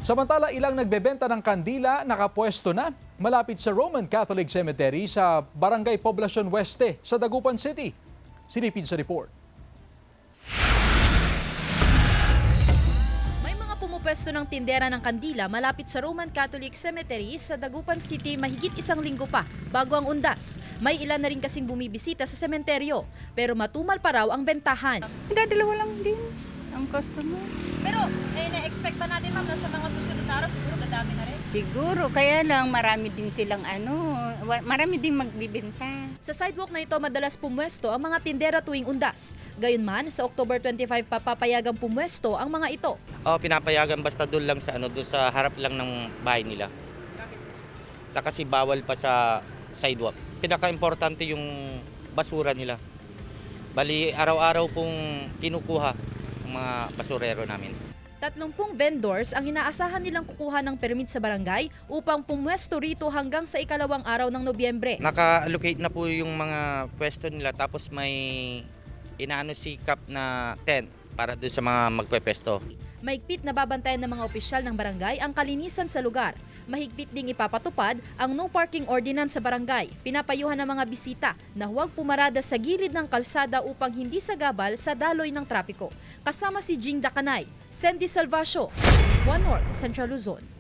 Samantala, ilang nagbebenta ng kandila nakapwesto na malapit sa Roman Catholic Cemetery sa Barangay Poblacion Oeste sa Dagupan City. Silipin sa report. May mga pumupwesto ng tindera ng kandila malapit sa Roman Catholic Cemetery sa Dagupan City mahigit isang linggo pa bago ang undas. May ilan na rin kasing bumibisita sa sementeryo pero matumal pa raw ang bentahan. Dadalawa lang din ang customer. Pero na-expect pa natin ma'am na sa mga susunod na araw siguro dadami na rin. Siguro, kaya lang marami din silang marami din magbibenta. Sa sidewalk na ito madalas pumwesto ang mga tindera tuwing undas. Gayunman, sa October 25 papapayagang pumwesto ang mga ito. Pinapayagan basta doon lang sa doon sa harap lang ng bahay nila. Kasi bawal pa sa sidewalk. Pinaka-importante yung basura nila. Bali, araw-araw pong kinukuha ang mga basurero namin. 30 vendors ang inaasahan nilang kukuha ng permit sa barangay upang pumwesto rito hanggang sa ikalawang araw ng Nobyembre. Naka-allocate na po yung mga pwesto nila tapos may sikap na tent para doon sa mga magpepesto. Mahigpit na babantayan ng mga opisyal ng barangay ang kalinisan sa lugar. Mahigpit ding ipapatupad ang no parking ordinance sa barangay. Pinapayuhan ng mga bisita na huwag pumarada sa gilid ng kalsada upang hindi sagabal sa daloy ng trapiko. Kasama si Jing Dakanay, Sandy Salvacio, One North, Central Luzon.